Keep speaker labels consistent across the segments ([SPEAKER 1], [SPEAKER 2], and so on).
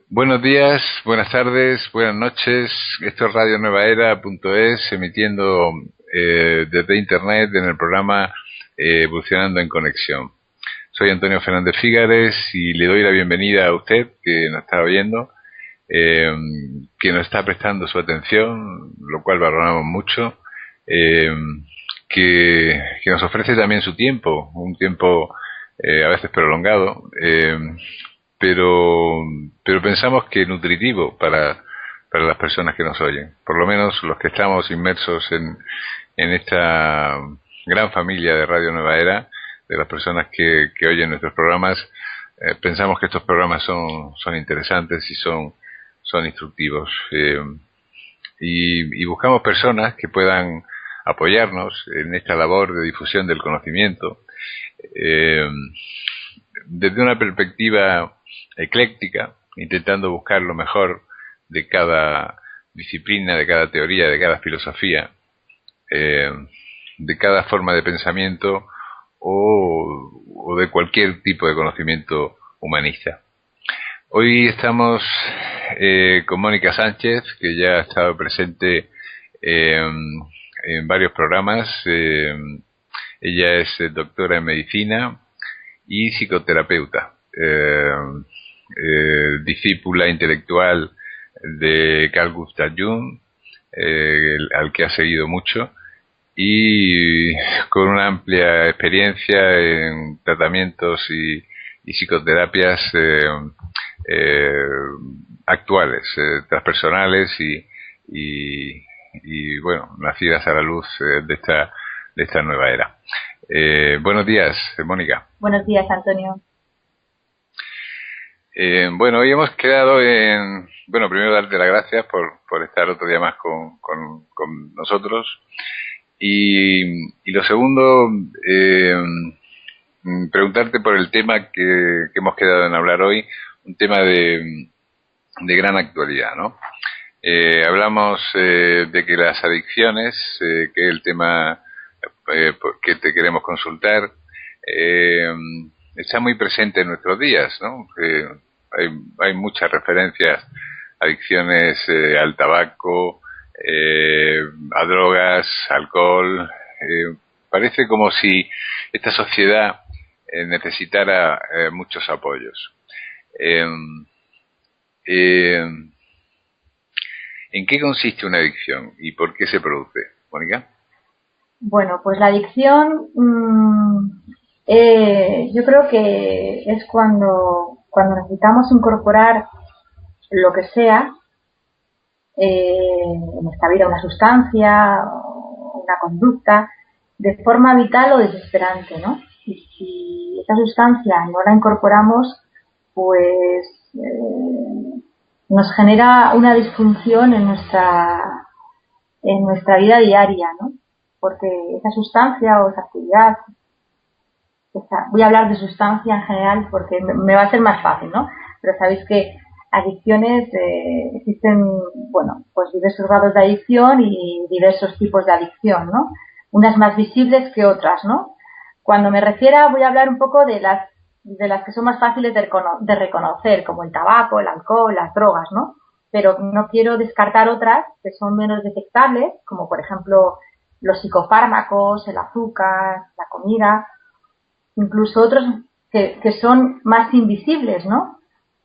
[SPEAKER 1] Buenos días, buenas tardes, buenas noches. Esto es Radio Nueva Era.es, emitiendo desde Internet en el programa Evolucionando en Conexión. Soy Antonio Fernández Fígares y le doy la bienvenida a usted que nos está oyendo, que nos está prestando su atención, lo cual valoramos mucho, eh, que nos ofrece también su tiempo, un tiempo a veces prolongado, pero pensamos que nutritivo para las personas que nos oyen, por lo menos los que estamos inmersos en esta gran familia de Radio Nueva Era, de las personas que oyen nuestros programas. Pensamos que estos programas son interesantes y son instructivos, y buscamos personas que puedan apoyarnos en esta labor de difusión del conocimiento, eh, desde una perspectiva ecléctica, intentando buscar lo mejor de cada disciplina, de cada teoría, de cada filosofía, eh, de cada forma de pensamiento o de cualquier tipo de conocimiento humanista. Hoy estamos con Mónica Sánchez, que ya ha estado presente en varios programas. Ella es doctora en medicina y psicoterapeuta, discípula intelectual de Carl Gustav Jung, al que ha seguido mucho, y con una amplia experiencia en tratamientos y psicoterapias actuales, transpersonales y bueno, nacidas a la luz de esta nueva era. Buenos días, Mónica.
[SPEAKER 2] Buenos días, Antonio.
[SPEAKER 1] Bueno, hoy hemos quedado en... Bueno, primero darte las gracias por estar otro día más con nosotros. Y lo segundo, preguntarte por el tema que hemos quedado en hablar hoy, un tema de gran actualidad, ¿no? Hablamos de que las adicciones, que es el tema que te queremos consultar, está muy presente en nuestros días, ¿no? Hay muchas referencias, adicciones al tabaco, a drogas, alcohol. Parece como si esta sociedad necesitara muchos apoyos. ¿En qué consiste una adicción y por qué se produce, Mónica?
[SPEAKER 2] Bueno, pues la adicción yo creo que es cuando necesitamos incorporar lo que sea en nuestra vida, una sustancia, una conducta, de forma vital o desesperante, ¿no? Y si esa sustancia no la incorporamos, pues nos genera una disfunción en nuestra vida diaria, ¿no? Porque esa sustancia o esa actividad, voy a hablar de sustancia en general porque me va a ser más fácil, ¿no? Pero sabéis que adicciones existen, bueno, pues diversos grados de adicción y diversos tipos de adicción, ¿no? Unas más visibles que otras, ¿no? Cuando me refiera, voy a hablar un poco de las que son más fáciles de reconocer, como el tabaco, el alcohol, las drogas, ¿no? Pero no quiero descartar otras que son menos detectables, como por ejemplo los psicofármacos, el azúcar, la comida, incluso otros que son más invisibles, ¿no?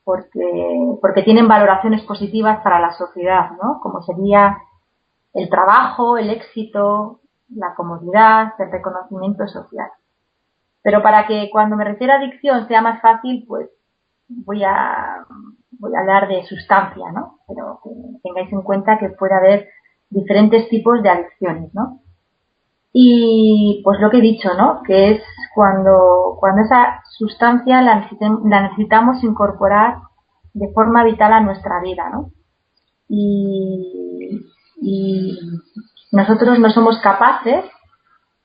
[SPEAKER 2] Porque tienen valoraciones positivas para la sociedad, ¿no? Como sería el trabajo, el éxito, la comodidad, el reconocimiento social. Pero para que cuando me refiero a adicción sea más fácil, pues voy a hablar de sustancia, ¿no? Pero que tengáis en cuenta que puede haber diferentes tipos de adicciones, ¿no? Y pues lo que he dicho, ¿no? Que es cuando esa sustancia la necesitamos incorporar de forma vital a nuestra vida, ¿no? Y nosotros no somos capaces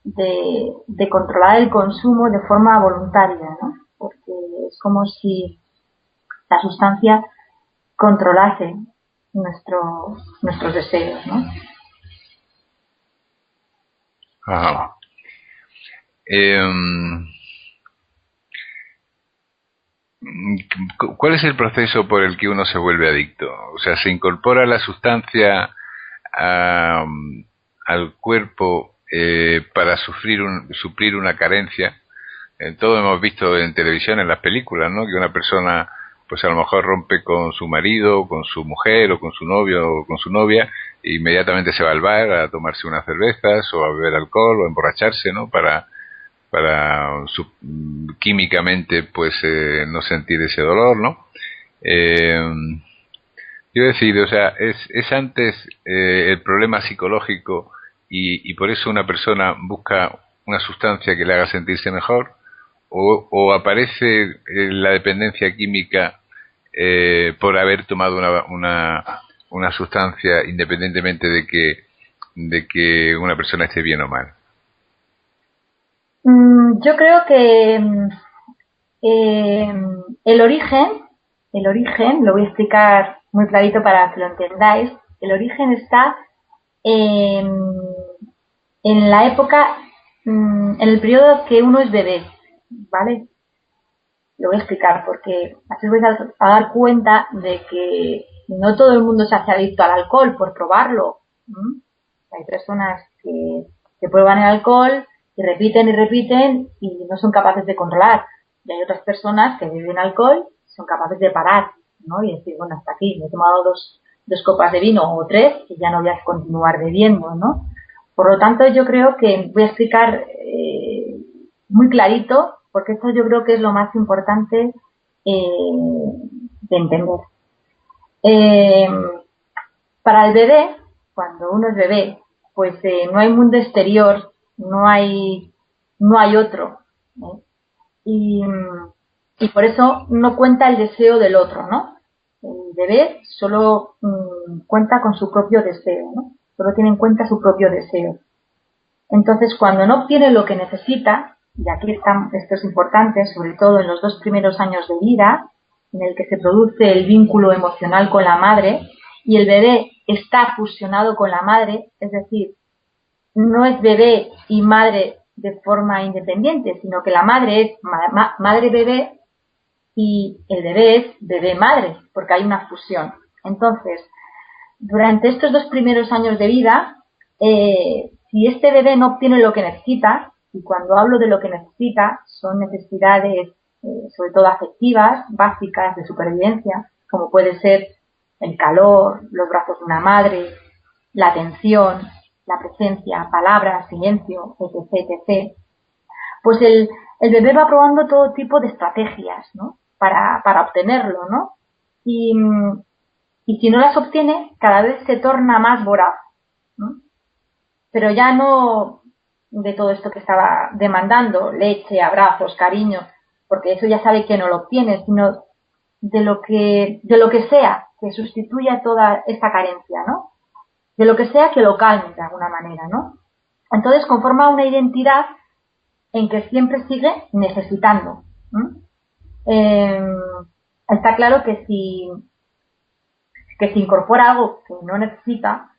[SPEAKER 2] de controlar el consumo de forma voluntaria, ¿no? Porque es como si la sustancia controlase nuestros deseos, ¿no?
[SPEAKER 1] Ajá. ¿Cuál es el proceso por el que uno se vuelve adicto? O sea, se incorpora la sustancia a, al cuerpo para suplir una carencia. Todo hemos visto en televisión, en las películas, ¿no? Que una persona, pues a lo mejor rompe con su marido, con su mujer, o con su novio, o con su novia, e inmediatamente se va al bar a tomarse unas cervezas, o a beber alcohol, o a emborracharse, ¿no? Químicamente, pues, no sentir ese dolor, ¿no? Quiero decir, o sea, es antes el problema psicológico y por eso una persona busca una sustancia que le haga sentirse mejor, o aparece la dependencia química por haber tomado una sustancia independientemente de que una persona esté bien o mal.
[SPEAKER 2] Yo creo que eh, el origen, lo voy a explicar muy clarito para que lo entendáis, el origen está en, en la época, en el periodo que uno es bebé, ¿vale? Lo voy a explicar porque así os vais a dar cuenta de que no todo el mundo se hace adicto al alcohol por probarlo. Hay personas que prueban el alcohol y repiten y no son capaces de controlar. Y hay otras personas que beben alcohol y son capaces de parar, ¿no? Y decir, bueno, hasta aquí, me he tomado dos copas de vino o tres y ya no voy a continuar bebiendo, ¿no? Por lo tanto, yo creo que voy a explicar muy clarito, porque esto yo creo que es lo más importante de entender. Eh, para el bebé, cuando uno es bebé, pues no hay mundo exterior, no hay otro, ¿eh? Y, y por eso no cuenta el deseo del otro, ¿no? El bebé solo cuenta con su propio deseo, ¿no? Solo tiene en cuenta su propio deseo. Entonces, cuando no obtiene lo que necesita, y aquí esto es importante, sobre todo en los 2 primeros años de vida, en el que se produce el vínculo emocional con la madre, y el bebé está fusionado con la madre, es decir, no es bebé y madre de forma independiente, sino que la madre es madre-bebé y el bebé es bebé-madre, porque hay una fusión. Entonces, durante estos 2 primeros años de vida, si este bebé no obtiene lo que necesita, y cuando hablo de lo que necesita, son necesidades sobre todo afectivas, básicas de supervivencia, como puede ser el calor, los brazos de una madre, la atención, la presencia, palabras, silencio, etc., etc., pues el bebé va probando todo tipo de estrategias, ¿no? Para obtenerlo, ¿no? Y, y si no las obtiene, cada vez se torna más voraz, ¿no? Pero ya no de todo esto que estaba demandando, leche, abrazos, cariño, porque eso ya sabe que no lo obtiene, sino de lo que sea que sustituya toda esta carencia, ¿no? De lo que sea que lo calme de alguna manera, ¿no? Entonces conforma una identidad en que siempre sigue necesitando. Está claro que si incorpora algo que no necesita,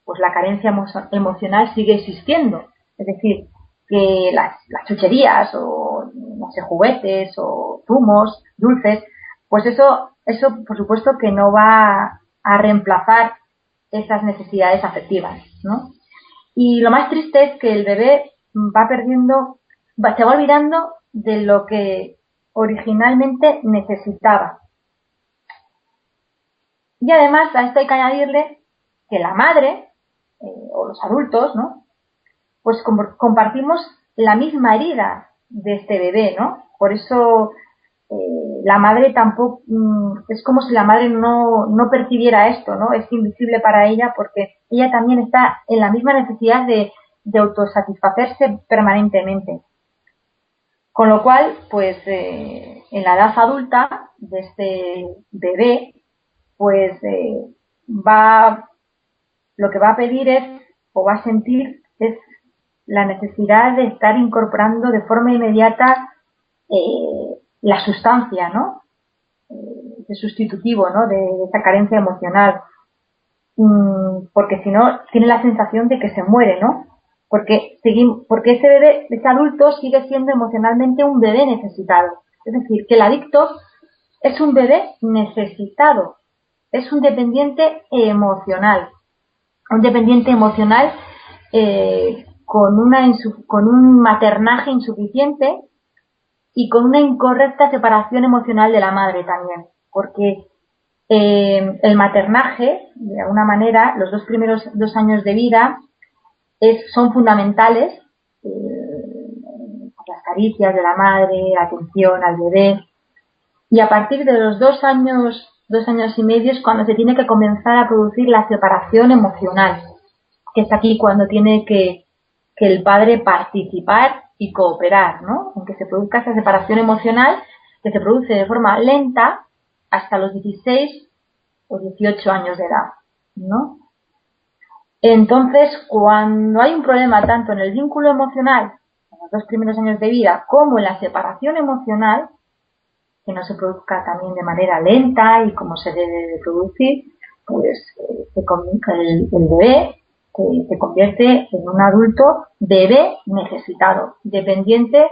[SPEAKER 2] pues la carencia emocional sigue existiendo. Es decir, que las chucherías o, no sé, juguetes o zumos, dulces, pues eso por supuesto que no va a reemplazar esas necesidades afectivas, ¿no? Y lo más triste es que el bebé va perdiendo, se va olvidando de lo que originalmente necesitaba. Y además a esto hay que añadirle que la madre o los adultos, ¿no? Pues compartimos la misma herida de este bebé, ¿no? Por eso la madre tampoco, es como si la madre no percibiera esto, ¿no? Es invisible para ella porque ella también está en la misma necesidad de autosatisfacerse permanentemente. Con lo cual, pues en la edad adulta de este bebé, pues lo que va a pedir es, o va a sentir, es la necesidad de estar incorporando de forma inmediata la sustancia, ¿no? De sustitutivo, ¿no? De esa carencia emocional. Porque si no, tiene la sensación de que se muere, ¿no? Porque ese bebé, ese adulto sigue siendo emocionalmente un bebé necesitado. Es decir, que el adicto es un bebé necesitado, es un dependiente emocional. Un dependiente emocional con un maternaje insuficiente y con una incorrecta separación emocional de la madre también, porque el maternaje, de alguna manera, los 2 primeros 2 años de vida son fundamentales, las caricias de la madre, la atención al bebé, y a partir de los 2 años y medio es cuando se tiene que comenzar a producir la separación emocional, que es aquí cuando tiene que el padre participar y cooperar, ¿no? Aunque se produzca esa separación emocional que se produce de forma lenta hasta los 16 o 18 años de edad, ¿no? Entonces, cuando hay un problema tanto en el vínculo emocional, en los 2 primeros años de vida, como en la separación emocional, que no se produzca también de manera lenta y como se debe de producir, pues el bebé se convierte en un adulto bebé necesitado, dependiente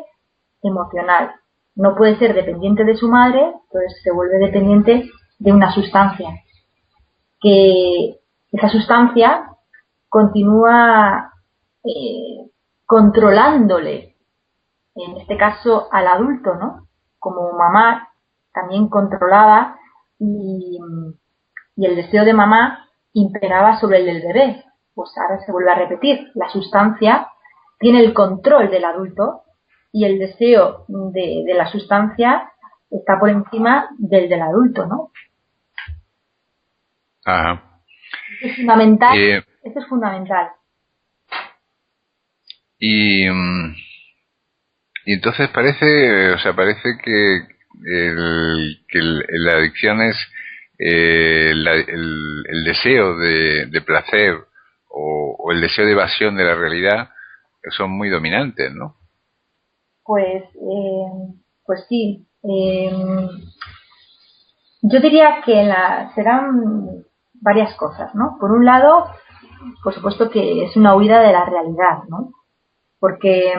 [SPEAKER 2] emocional. No puede ser dependiente de su madre, entonces se vuelve dependiente de una sustancia. Que esa sustancia continúa controlándole, en este caso al adulto, ¿no? Como mamá también controlaba y el deseo de mamá imperaba sobre el del bebé. Pues ahora se vuelve a repetir, la sustancia tiene el control del adulto y el deseo de la sustancia está por encima del adulto, ¿no?
[SPEAKER 1] Ajá.
[SPEAKER 2] Esto es fundamental. Esto es fundamental.
[SPEAKER 1] Y entonces parece que la adicción es el deseo de placer o el deseo de evasión de la realidad son muy dominantes, ¿no?
[SPEAKER 2] Pues sí. Yo diría que serán varias cosas, ¿no? Por un lado, por supuesto que es una huida de la realidad, ¿no? Porque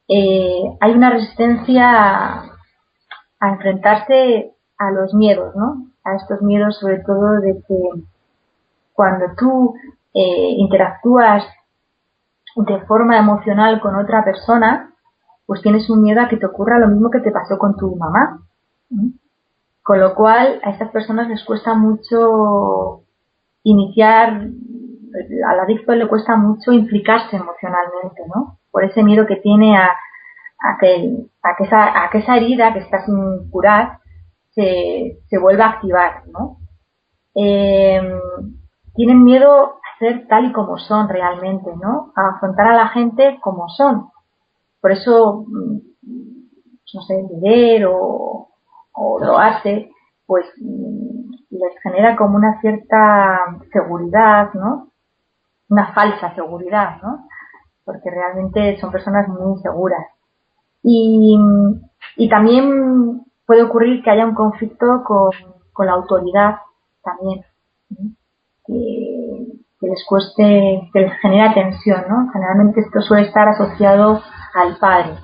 [SPEAKER 2] hay una resistencia a enfrentarse a los miedos, ¿no? A estos miedos, sobre todo de que cuando tú interactúas de forma emocional con otra persona, pues tienes un miedo a que te ocurra lo mismo que te pasó con tu mamá. Con lo cual, a estas personas les cuesta mucho al adicto le cuesta mucho implicarse emocionalmente, ¿no? Por ese miedo que tiene a que esa herida que está sin curar se vuelva a activar, ¿no? Tienen miedo a ser tal y como son realmente, ¿no? A afrontar a la gente como son. Por eso, no sé, beber o drogarse, pues les genera como una cierta seguridad, ¿no? Una falsa seguridad, ¿no? Porque realmente son personas muy inseguras. Y también puede ocurrir que haya un conflicto con la autoridad también, ¿no? que les cueste, que les genera tensión, ¿no? Generalmente esto suele estar asociado al padre.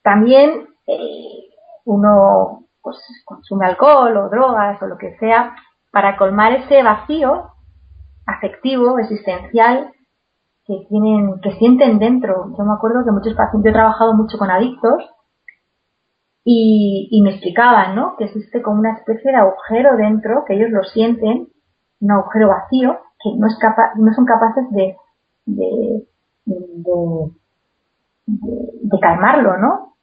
[SPEAKER 2] También uno pues consume alcohol o drogas o lo que sea para colmar ese vacío afectivo, existencial que sienten dentro. Yo me acuerdo que muchos pacientes, yo he trabajado mucho con adictos y me explicaban, ¿no? Que existe como una especie de agujero dentro, que ellos lo sienten, un agujero vacío, que no son capaces de calmarlo, ¿no?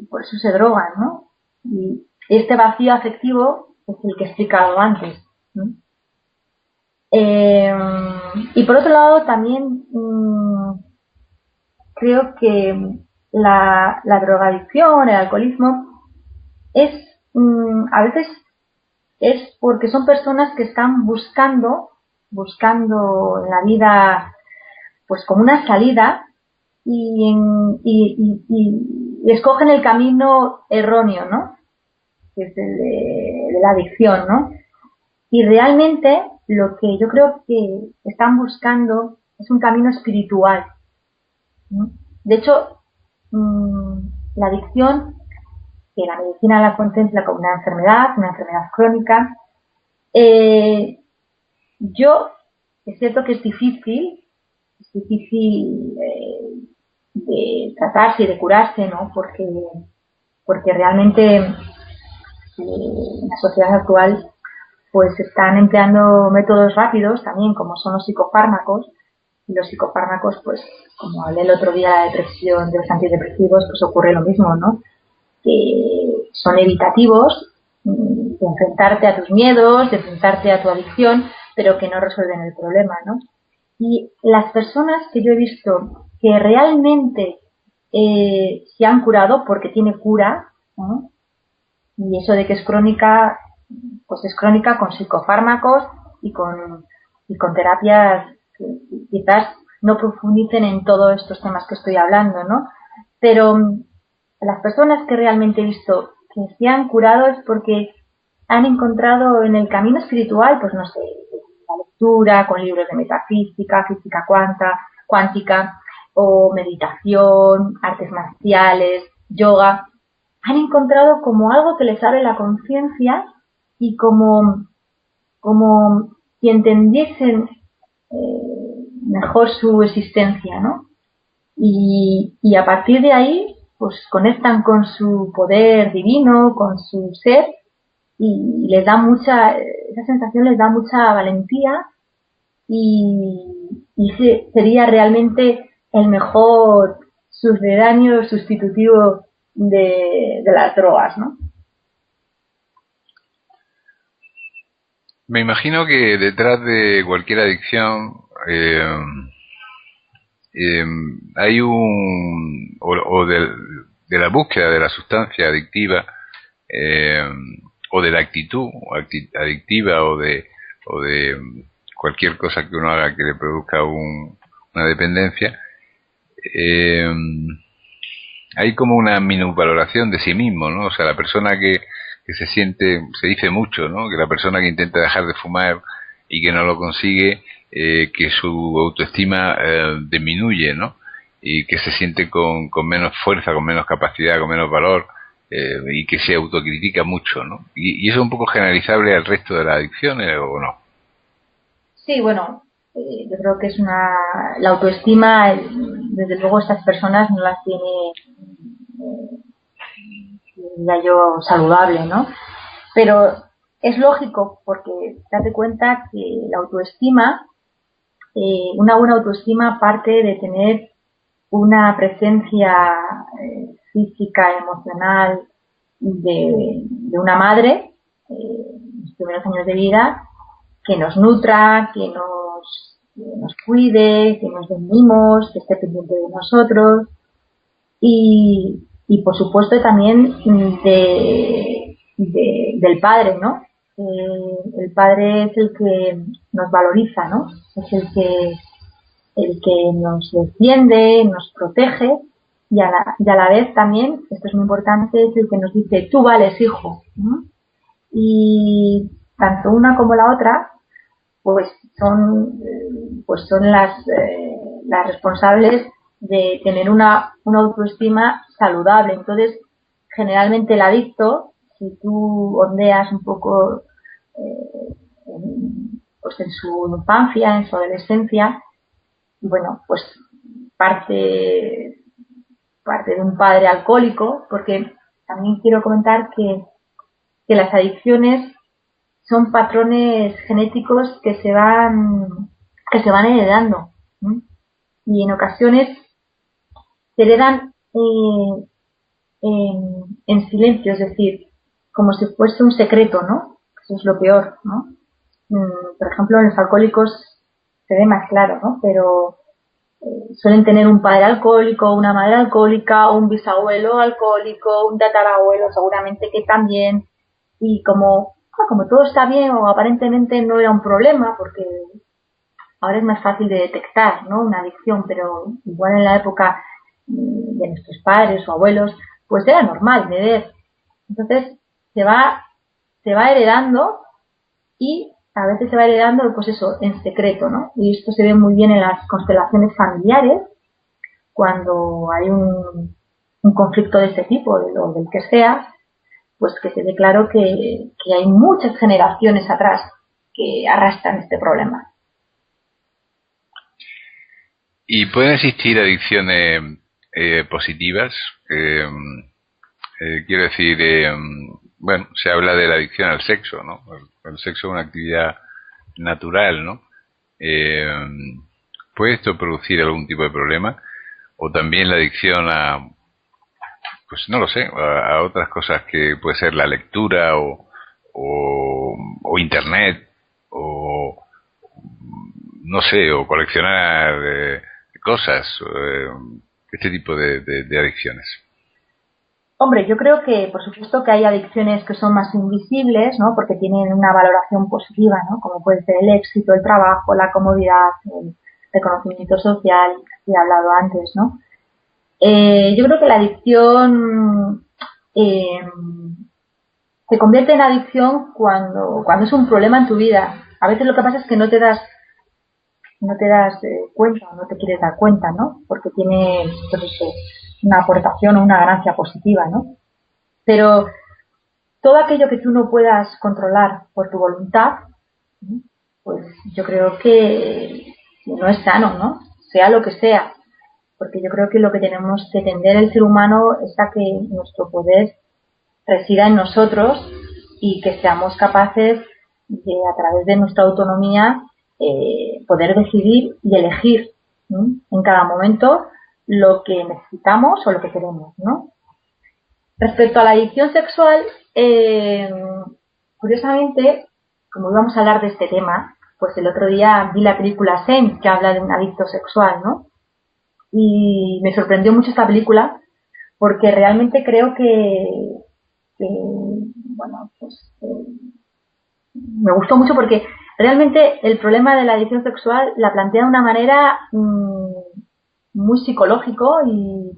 [SPEAKER 2] Por eso se drogan, ¿no? Y este vacío afectivo es el que he explicado antes, ¿no? Y por otro lado también creo que la drogadicción, el alcoholismo a veces es porque son personas que están buscando en la vida pues como una salida y escogen el camino erróneo, ¿no? Que es el de la adicción, ¿no? Y realmente lo que yo creo que están buscando es un camino espiritual, ¿no? De hecho, la adicción, que la medicina la contempla como una enfermedad crónica. Yo, es cierto que es difícil de tratarse y de curarse, ¿no? Porque realmente en la sociedad actual pues están empleando métodos rápidos también, como son los psicofármacos. Y los psicofármacos, pues, como hablé el otro día de la depresión, de los antidepresivos, pues ocurre lo mismo, ¿no? Que son evitativos de enfrentarte a tus miedos, de enfrentarte a tu adicción, pero que no resuelven el problema, ¿no? Y las personas que yo he visto que realmente se han curado porque tiene cura, ¿no? Y eso de que es crónica, pues es crónica con psicofármacos y con terapias que quizás no profundicen en todos estos temas que estoy hablando, ¿no? Pero las personas que realmente he visto que se han curado es porque han encontrado en el camino espiritual, pues no sé, la lectura, con libros de metafísica, física cuántica, o meditación, artes marciales, yoga, han encontrado como algo que les abre la conciencia y como si entendiesen mejor su existencia, ¿no? Y a partir de ahí, pues conectan con su poder divino, con su ser, y les da esa sensación les da mucha valentía y sería realmente el mejor sucedáneo sustitutivo de las drogas, ¿no?
[SPEAKER 1] Me imagino que detrás de cualquier adicción eh, hay de la búsqueda de la sustancia adictiva eh, o de la actitud adictiva o de cualquier cosa que uno haga que le produzca una dependencia, eh, hay como una minusvaloración de sí mismo, ¿no? O sea, la persona que se dice mucho, ¿no? Que la persona que intenta dejar de fumar y que no lo consigue, que su autoestima disminuye, ¿no? Y que se siente con menos fuerza, con menos capacidad, con menos valor, y que se autocritica mucho, ¿no? Y eso es un poco generalizable al resto de las adicciones, ¿o no?
[SPEAKER 2] Sí, bueno, yo creo que la autoestima, desde luego estas personas no las tiene, diría yo, saludable, ¿no? Pero es lógico porque date cuenta que la autoestima, una buena autoestima parte de tener una presencia física, emocional de una madre en los primeros años de vida que nos nutra, que nos cuide, que nos dé mimos, que esté pendiente de nosotros y por supuesto también del padre, ¿no? El padre es el que nos valoriza, ¿no? Es el que nos defiende, nos protege y a la vez también, esto es muy importante, es el que nos dice, tú vales, hijo, ¿no? Y tanto una como la otra pues son las responsables de tener una autoestima saludable. Entonces, generalmente el adicto, si tú ondeas un poco pues en su infancia, en su adolescencia, bueno, pues parte de un padre alcohólico, porque también quiero comentar que las adicciones son patrones genéticos que se van heredando, ¿sí? Y en ocasiones se heredan en silencio, es decir, como si fuese un secreto, ¿no? Eso es lo peor, ¿no? Por ejemplo, en los alcohólicos se ve más claro, ¿no? Pero suelen tener un padre alcohólico, una madre alcohólica, un bisabuelo alcohólico, un tatarabuelo seguramente que también, y como todo está bien o aparentemente no era un problema, porque ahora es más fácil de detectar, ¿no? Una adicción, pero igual en la época de nuestros padres o abuelos, pues era normal beber. Entonces se va heredando y a veces se va heredando, pues eso, en secreto, ¿no? Y esto se ve muy bien en las constelaciones familiares, cuando hay un conflicto de este tipo, o del que sea, pues que quede claro que hay muchas generaciones atrás que arrastran este problema.
[SPEAKER 1] ¿Y pueden existir adicciones positivas? Quiero decir, bueno, se habla de la adicción al sexo, ¿no? El sexo es una actividad natural, ¿no? Eh, ¿Puede esto producir algún tipo de problema? O también la adicción a, pues no lo sé, a otras cosas que puede ser la lectura o internet o no sé, o coleccionar cosas, este tipo de adicciones.
[SPEAKER 2] Hombre, yo creo que, por supuesto, que hay adicciones que son más invisibles, ¿no? Porque tienen una valoración positiva, ¿no? Como puede ser el éxito, el trabajo, la comodidad, el reconocimiento social, que he hablado antes, ¿no? Yo creo que la adicción eh, se convierte en adicción cuando es un problema en tu vida. A veces lo que pasa es que no te das cuenta o no te quieres dar cuenta, ¿no? Porque tiene, pues eso, una aportación o una ganancia positiva, ¿no? Pero todo aquello que tú no puedas controlar por tu voluntad, ¿no? Pues yo creo que no es sano, ¿no? Sea lo que sea. Porque yo creo que lo que tenemos que tender el ser humano es a que nuestro poder resida en nosotros y que seamos capaces de, a través de nuestra autonomía, poder decidir y elegir, ¿no? En cada momento lo que necesitamos o lo que queremos, ¿no? Respecto a la adicción sexual, curiosamente, como íbamos a hablar de este tema, pues el otro día vi la película Sense, que habla de un adicto sexual, ¿no? Y me sorprendió mucho esta película porque realmente creo que bueno, pues me gustó mucho porque realmente el problema de la adicción sexual la plantea de una manera muy psicológico y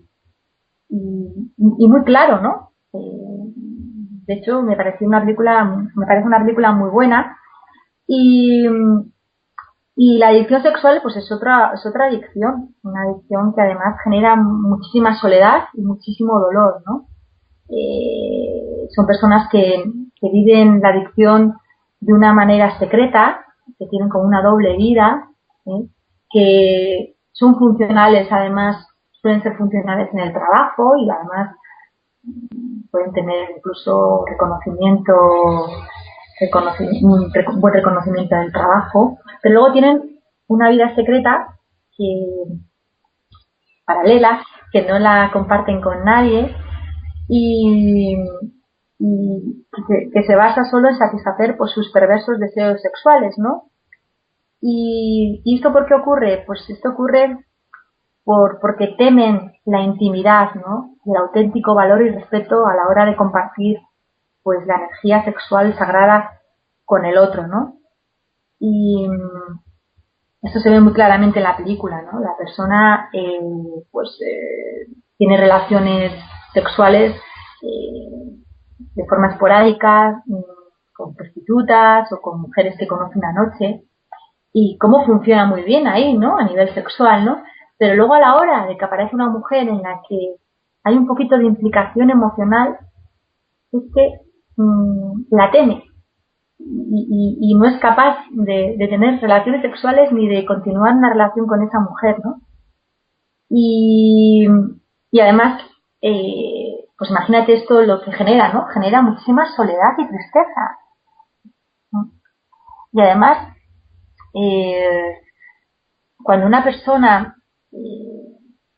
[SPEAKER 2] muy claro, ¿no? De hecho, me parece una película muy buena y, y la adicción sexual pues es otra adicción, una adicción que además genera muchísima soledad y muchísimo dolor, ¿no? Son personas que viven la adicción de una manera secreta, que tienen como una doble vida, ¿eh? Que son funcionales, además suelen ser funcionales en el trabajo y además pueden tener incluso un buen reconocimiento en el trabajo, pero luego tienen una vida secreta paralela, que no la comparten con nadie y, que se basa solo en satisfacer pues, sus perversos deseos sexuales, ¿no? ¿Y esto por qué ocurre? Pues esto ocurre porque temen la intimidad, ¿no? Y el auténtico valor y respeto a la hora de compartir pues la energía sexual sagrada con el otro, ¿no? Y esto se ve muy claramente en la película, ¿no? La persona tiene relaciones sexuales de forma esporádica con prostitutas o con mujeres que conoce una noche y cómo funciona muy bien ahí, ¿no? A nivel sexual, ¿no? Pero luego a la hora de que aparece una mujer en la que hay un poquito de implicación emocional, es que la teme y no es capaz de tener relaciones sexuales ni de continuar una relación con esa mujer, ¿no? Y, y además, pues imagínate esto lo que genera, ¿no? Genera muchísima soledad y tristeza, ¿no? Y además, cuando una persona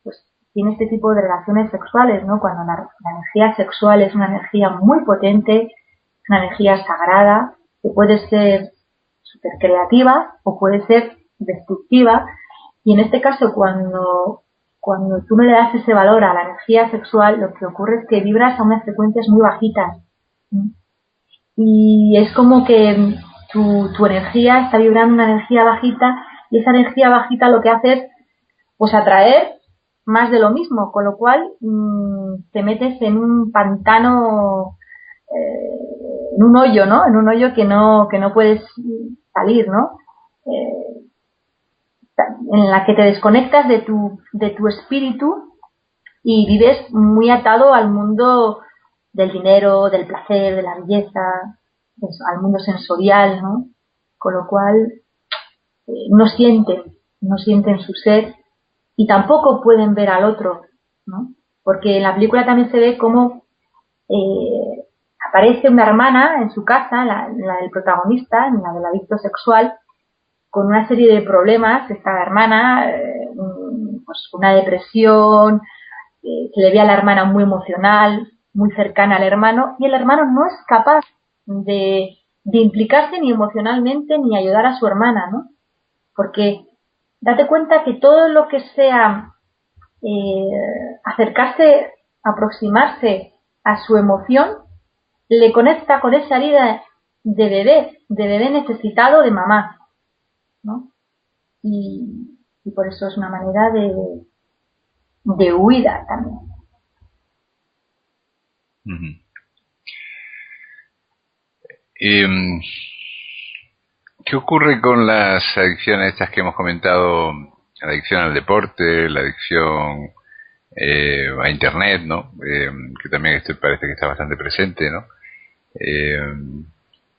[SPEAKER 2] pues tiene este tipo de relaciones sexuales, ¿no? Cuando la energía sexual es una energía muy potente, una energía sagrada, que puede ser súper creativa o puede ser destructiva, y en este caso cuando tú no le das ese valor a la energía sexual, lo que ocurre es que vibras a unas frecuencias muy bajitas, ¿sí? Y es como que tu energía está vibrando una energía bajita y esa energía bajita lo que hace es pues atraer más de lo mismo, con lo cual te metes en un pantano, en un hoyo, ¿no? En un hoyo que no puedes salir, ¿no? En la que te desconectas de tu espíritu y vives muy atado al mundo del dinero, del placer, de la belleza, al mundo sensorial, ¿no? Con lo cual no sienten su ser y tampoco pueden ver al otro, ¿no? Porque en la película también se ve cómo aparece una hermana en su casa, la del protagonista, la del adicto sexual, con una serie de problemas. Esta hermana, pues una depresión, se le ve a la hermana muy emocional, muy cercana al hermano, y el hermano no es capaz de implicarse ni emocionalmente ni ayudar a su hermana, ¿no? Porque date cuenta que todo lo que sea acercarse, aproximarse a su emoción, le conecta con esa herida de bebé necesitado de mamá, ¿no? Y por eso es una manera de huida también.
[SPEAKER 1] Uh-huh. ¿Qué ocurre con las adicciones estas que hemos comentado? La adicción al deporte, la adicción a internet, ¿no? Que también parece que está bastante presente, ¿no?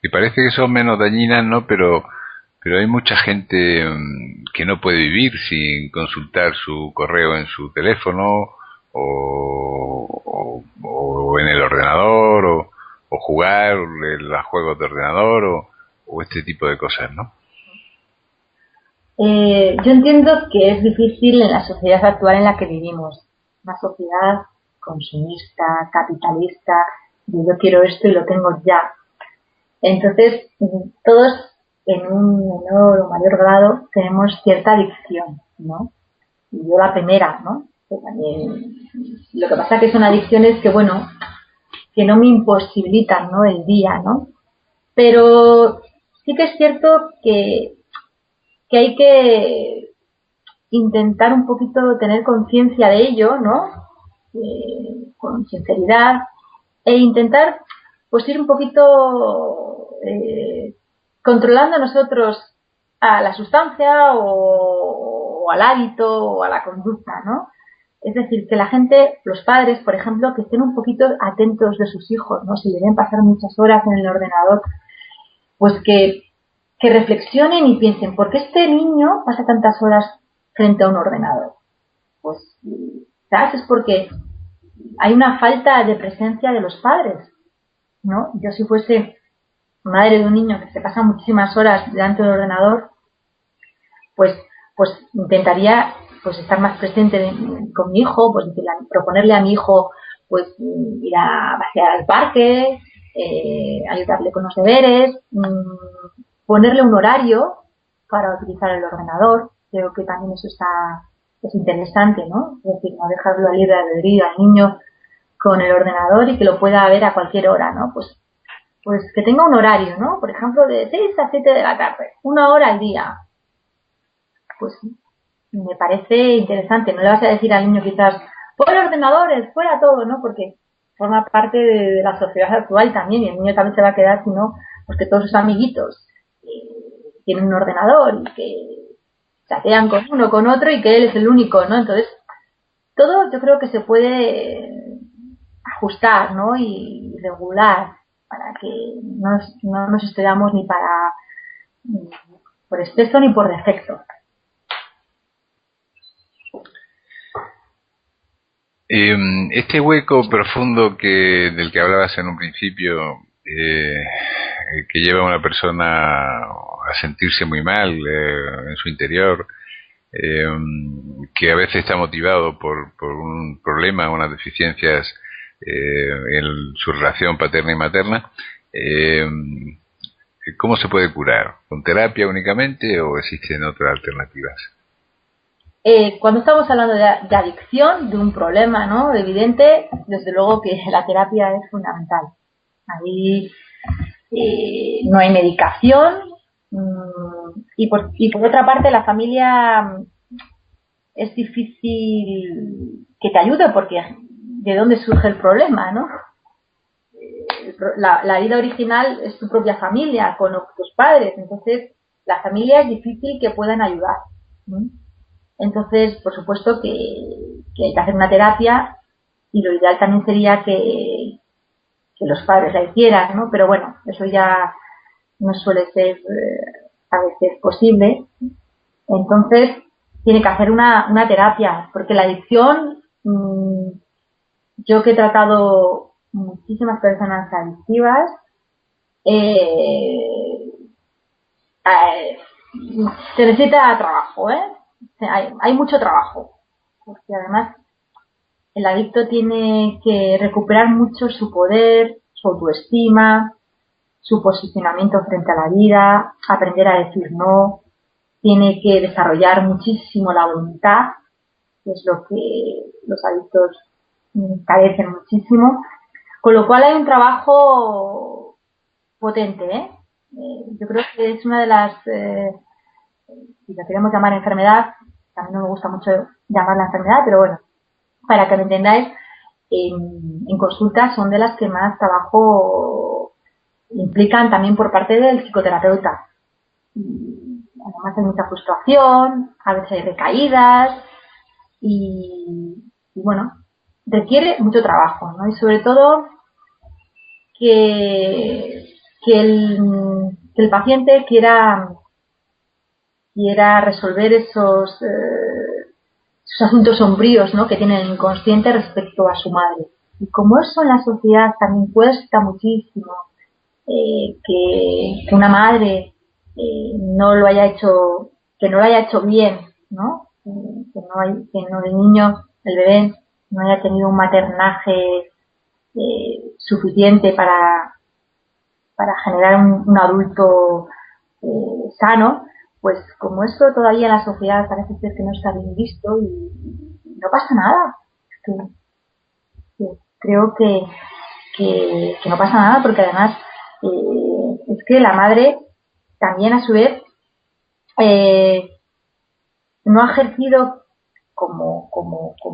[SPEAKER 1] Y parece que son menos dañinas, ¿no? Pero hay mucha gente que no puede vivir sin consultar su correo en su teléfono o en el ordenador o jugar a juegos de ordenador o este tipo de cosas, ¿no?
[SPEAKER 2] Yo entiendo que es difícil en la sociedad actual en la que vivimos, una sociedad consumista, capitalista, de yo quiero esto y lo tengo ya. Entonces, todos en un menor o mayor grado tenemos cierta adicción, ¿no? Y yo la primera, ¿no? Que también, lo que pasa que son adicciones que, bueno, que no me imposibilitan, ¿no? El día, ¿no? Pero sí que es cierto que hay que intentar un poquito tener conciencia de ello, ¿no? Con sinceridad e intentar pues ir un poquito controlando nosotros a la sustancia o al hábito o a la conducta, ¿no? Es decir, que la gente, los padres, por ejemplo, que estén un poquito atentos de sus hijos, ¿no? Si le ven pasar muchas horas en el ordenador, pues que reflexionen y piensen, ¿por qué este niño pasa tantas horas frente a un ordenador? Pues, ¿sabes? Es porque hay una falta de presencia de los padres, ¿no? Yo si fuese madre de un niño que se pasa muchísimas horas delante del ordenador, pues intentaría pues estar más presente con mi hijo, pues proponerle a mi hijo pues ir a pasear al parque, ayudarle con los deberes, ponerle un horario para utilizar el ordenador. Creo que también eso es interesante, ¿no? Es decir, no dejarlo a libre albedrío al niño con el ordenador y que lo pueda ver a cualquier hora, ¿no? Pues que tenga un horario, ¿no? Por ejemplo, de 6 a 7 de la tarde, 1 hora al día. Pues me parece interesante. No le vas a decir al niño quizás, fuera ordenadores, fuera todo, ¿no? Porque forma parte de la sociedad actual también y el niño también se va a quedar, si no, pues que todos sus amiguitos tienen un ordenador y que chatean con uno, con otro y que él es el único, ¿no? Entonces, todo yo creo que se puede ajustar, ¿no? Y regular para que no nos excedamos ni por exceso ni por defecto.
[SPEAKER 1] Este hueco profundo del que hablabas en un principio, que lleva a una persona a sentirse muy mal en su interior, que a veces está motivado por un problema, unas deficiencias en su relación paterna y materna, ¿cómo se puede curar? ¿Con terapia únicamente o existen otras alternativas?
[SPEAKER 2] Cuando estamos hablando de adicción, de un problema, ¿no? Evidente, desde luego que la terapia es fundamental. Ahí no hay medicación y por otra parte la familia es difícil que te ayude porque ¿de dónde surge el problema, no? La vida original es tu propia familia con tus padres, entonces la familia es difícil que puedan ayudar, ¿no? Entonces, por supuesto que hay que hacer una terapia y lo ideal también sería que los padres la hicieran, ¿no? Pero bueno, eso ya no suele ser a veces posible. Entonces, tiene que hacer una terapia, porque la adicción, yo que he tratado muchísimas personas adictivas, se necesita trabajo, ¿eh? Hay mucho trabajo, porque además el adicto tiene que recuperar mucho su poder, su autoestima, su posicionamiento frente a la vida, aprender a decir no, tiene que desarrollar muchísimo la voluntad, que es lo que los adictos carecen muchísimo, con lo cual hay un trabajo potente, ¿eh? Yo creo que es una de las, si la queremos llamar enfermedad, a mí no me gusta mucho llamarla enfermedad, pero bueno, para que me entendáis, en consulta son de las que más trabajo implican también por parte del psicoterapeuta. Además hay mucha frustración, a veces hay recaídas y bueno, requiere mucho trabajo, ¿no? Y sobre todo que el paciente quiera resolver esos asuntos sombríos, ¿no?, que tiene el inconsciente respecto a su madre. Y como eso en la sociedad también cuesta muchísimo, que una madre no lo haya hecho, que no lo haya hecho bien, ¿no? Que no el niño, el bebé, no haya tenido un maternaje suficiente para generar un adulto sano, pues como esto todavía en la sociedad parece ser que no está bien visto y no pasa nada. Creo que no pasa nada, porque además es que la madre también a su vez no ha ejercido como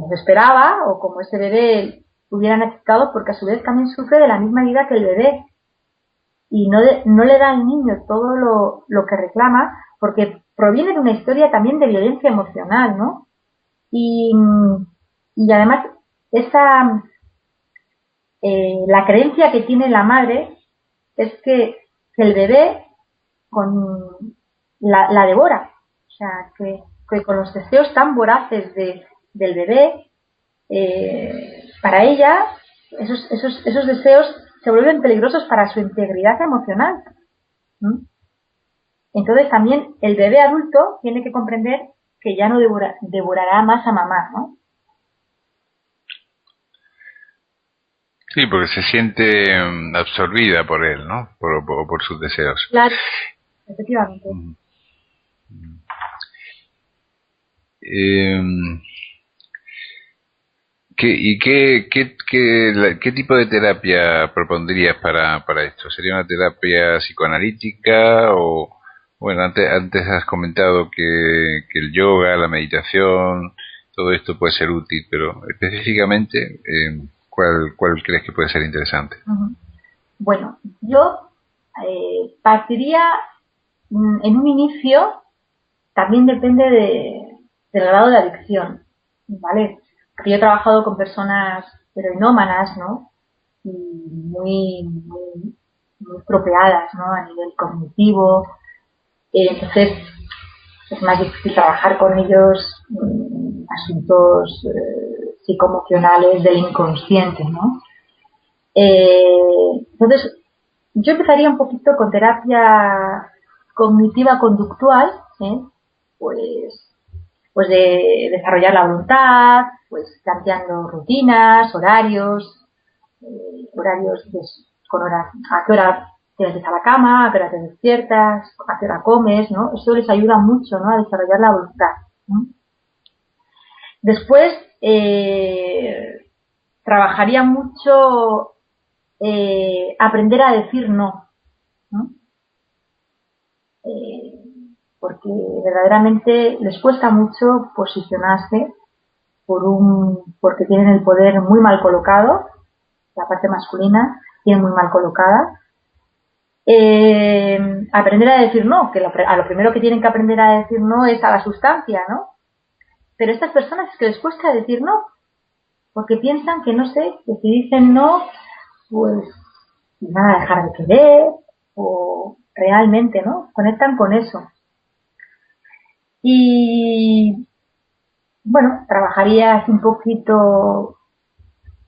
[SPEAKER 2] se esperaba o como ese bebé hubiera necesitado, porque a su vez también sufre de la misma herida que el bebé y no le da al niño todo lo que reclama, porque proviene de una historia también de violencia emocional, ¿no? Y además esa la creencia que tiene la madre es que el bebé la devora, o sea, que con los deseos tan voraces del bebé, para ella esos deseos se vuelven peligrosos para su integridad emocional. Entonces también el bebé adulto tiene que comprender que ya no devorará más a mamá, ¿no?
[SPEAKER 1] Sí, porque se siente absorbida por él, ¿no? Por sus deseos.
[SPEAKER 2] Claro, efectivamente.
[SPEAKER 1] ¿Qué tipo de terapia propondrías para esto? ¿Sería una terapia psicoanalítica o, bueno, antes has comentado que el yoga, la meditación, todo esto puede ser útil, pero específicamente, ¿cuál crees que puede ser interesante?
[SPEAKER 2] Bueno, yo partiría en un inicio, también depende del grado de adicción, ¿vale? Porque yo he trabajado con personas heroinómanas, ¿no? Y muy estropeadas, ¿no? A nivel cognitivo. Entonces es más difícil trabajar con ellos asuntos psicoemocionales del inconsciente, ¿no? Entonces yo empezaría un poquito con terapia cognitiva conductual, pues de desarrollar la voluntad, pues planteando rutinas, horarios pues, con horas, a qué hora te metes a la cama, a qué hora te despiertas, a qué hora comes, ¿no? Eso les ayuda mucho, ¿no?, a desarrollar la voluntad, ¿no? Después trabajaría mucho aprender a decir no, ¿no? Porque verdaderamente les cuesta mucho posicionarse porque tienen el poder muy mal colocado, la parte masculina tiene muy mal colocada. Aprender a decir no, que a lo primero que tienen que aprender a decir no es a la sustancia, ¿no? Pero estas personas es que les cuesta decir no, porque piensan que, no sé, que si dicen no, pues van a dejar de querer, o realmente, ¿no? Conectan con eso. Y bueno, trabajaría así un poquito,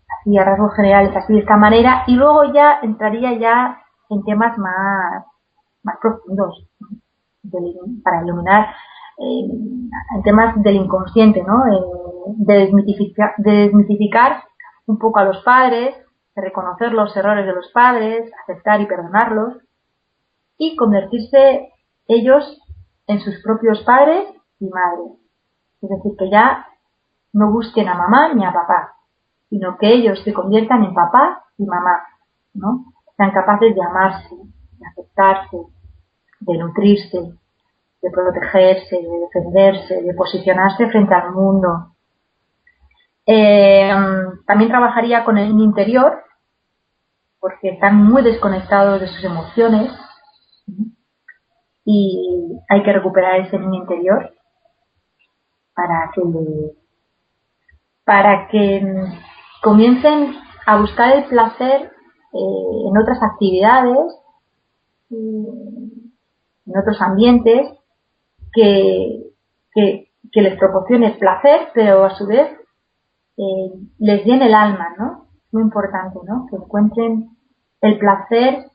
[SPEAKER 2] así a rasgos generales, así de esta manera, y luego ya entraría ya en temas más profundos, ¿no? Para iluminar en temas del inconsciente, ¿no? De desmitificar un poco a los padres, de reconocer los errores de los padres, aceptar y perdonarlos, y convertirse ellos en sus propios padres y madres. Es decir, que ya no busquen a mamá ni a papá, sino que ellos se conviertan en papá y mamá, ¿no? Sean capaces de amarse, de aceptarse, de nutrirse, de protegerse, de defenderse, de posicionarse frente al mundo. También trabajaría con el niño interior, porque están muy desconectados de sus emociones y hay que recuperar ese niño interior para que comiencen a buscar el placer en otras actividades, en otros ambientes que les proporcione placer, pero a su vez les llene el alma, ¿no? Es muy importante, ¿no? Que encuentren el placer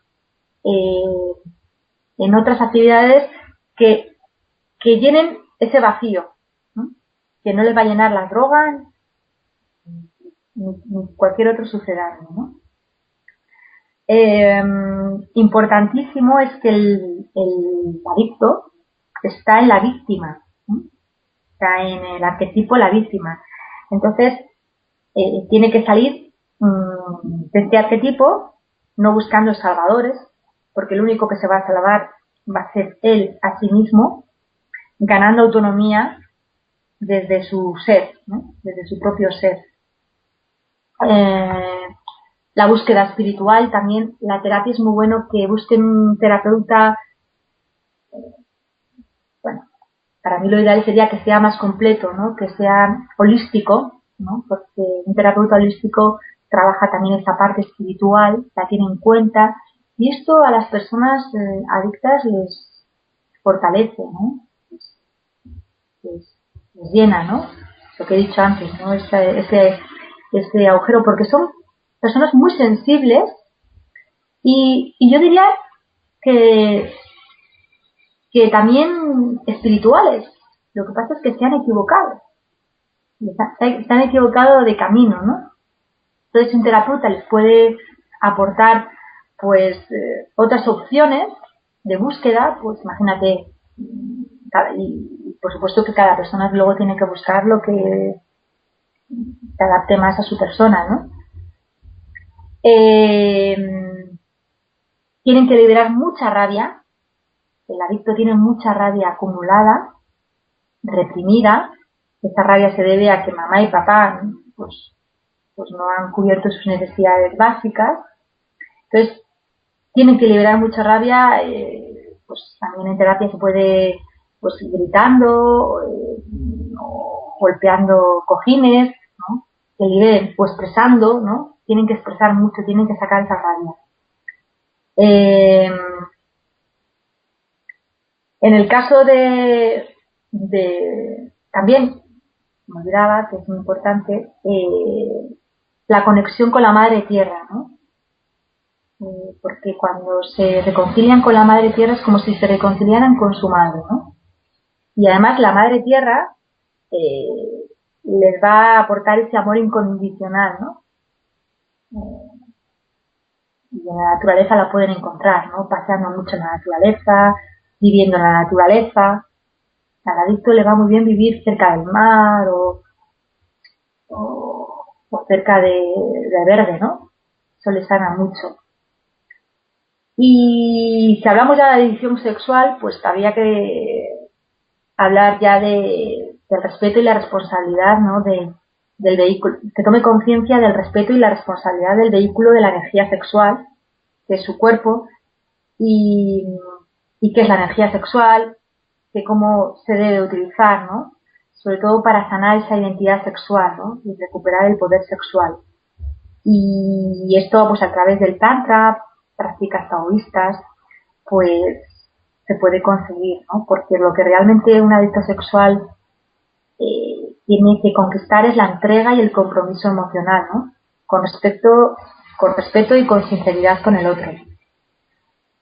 [SPEAKER 2] en otras actividades que llenen ese vacío, ¿no? Que no les va a llenar la droga ni cualquier otro sucedáneo, ¿no? Importantísimo es que el adicto está en la víctima, ¿no? Está en el arquetipo la víctima. Entonces, tiene que salir de este arquetipo, no buscando salvadores, porque el único que se va a salvar va a ser él a sí mismo, ganando autonomía desde su ser, ¿no? Desde su propio ser. La búsqueda espiritual también, la terapia es muy bueno que busquen un terapeuta. Bueno, para mí lo ideal sería que sea más completo, ¿no? Que sea holístico, ¿no? Porque un terapeuta holístico trabaja también esta parte espiritual, la tiene en cuenta, y esto a las personas adictas les fortalece, ¿no? Les llena, ¿no? Lo que he dicho antes, ¿no? Ese agujero, porque son personas muy sensibles y yo diría que también espirituales. Lo que pasa es que se han equivocado. Se han equivocado de camino, ¿no? Entonces un terapeuta les puede aportar pues otras opciones de búsqueda, pues imagínate, y por supuesto que cada persona luego tiene que buscar lo que se adapte más a su persona, ¿no? Tienen que liberar mucha rabia. El adicto tiene mucha rabia acumulada, reprimida. Esta rabia se debe a que mamá y papá pues no han cubierto sus necesidades básicas. Entonces, tienen que liberar mucha rabia. Pues también en terapia se puede, pues gritando, o golpeando cojines, ¿no? Que liberen, o expresando, ¿no? Tienen que expresar mucho, tienen que sacar esa rabia. En el caso también, me olvidaba que es muy importante, la conexión con la madre tierra, ¿no? Porque cuando se reconcilian con la madre tierra es como si se reconciliaran con su madre, ¿no? Y además la madre tierra les va a aportar ese amor incondicional, ¿no? Y en la naturaleza la pueden encontrar, ¿no? Paseando mucho en la naturaleza, viviendo en la naturaleza. Al adicto le va muy bien vivir cerca del mar o cerca de verde, ¿no? Eso le sana mucho. Y si hablamos ya de la adicción sexual, pues habría que hablar ya del respeto y la responsabilidad, ¿no? Del vehículo, que tome conciencia del respeto y la responsabilidad del vehículo de la energía sexual, que es su cuerpo, y qué es la energía sexual, que cómo se debe utilizar, ¿no? sobre todo para sanar esa identidad sexual, ¿no? Y recuperar el poder sexual. Y esto, pues a través del tantra, prácticas taoístas, pues se puede conseguir, ¿no? Porque lo que realmente un adicto sexual tiene que conquistar es la entrega y el compromiso emocional, ¿no? Con respeto y con sinceridad con el otro.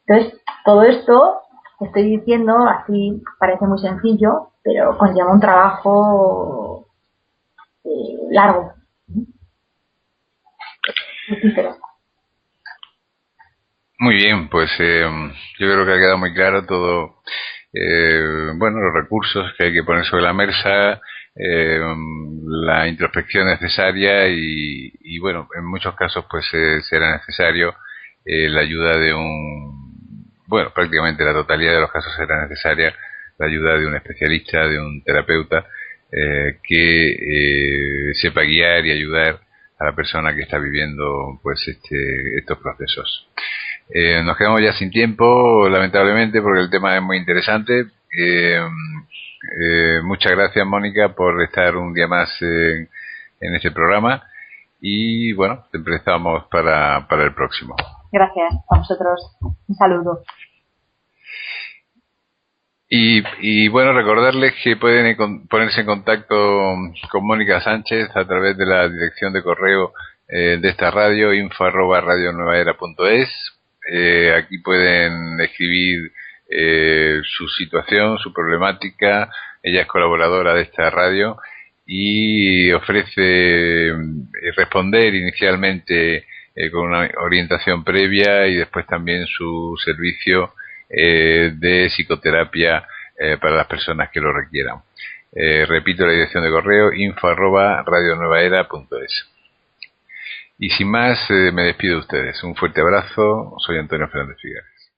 [SPEAKER 2] Entonces, todo esto que estoy diciendo así parece muy sencillo, pero conlleva un trabajo largo.
[SPEAKER 1] Muy bien, pues yo creo que ha quedado muy claro todo, bueno, los recursos que hay que poner sobre la mesa, la introspección necesaria y bueno, en muchos casos pues será necesario la ayuda de bueno, prácticamente la totalidad de los casos será necesaria la ayuda de un especialista, de un terapeuta que sepa guiar y ayudar a la persona que está viviendo pues estos procesos. Nos quedamos ya sin tiempo, lamentablemente, porque el tema es muy interesante. Muchas gracias, Mónica, por estar un día más en este programa. Y bueno, empezamos para el próximo.
[SPEAKER 2] Gracias a vosotros. Un saludo.
[SPEAKER 1] Y bueno, recordarles que pueden ponerse en contacto con Mónica Sánchez a través de la dirección de correo de esta radio, info@radionuevaera.es. Aquí pueden escribir su situación, su problemática. Ella es colaboradora de esta radio y ofrece responder inicialmente con una orientación previa y después también su servicio de psicoterapia para las personas que lo requieran. Repito la dirección de correo, info@radionuevaera.es. Y sin más, me despido de ustedes. Un fuerte abrazo. Soy Antonio Fernández Figueres.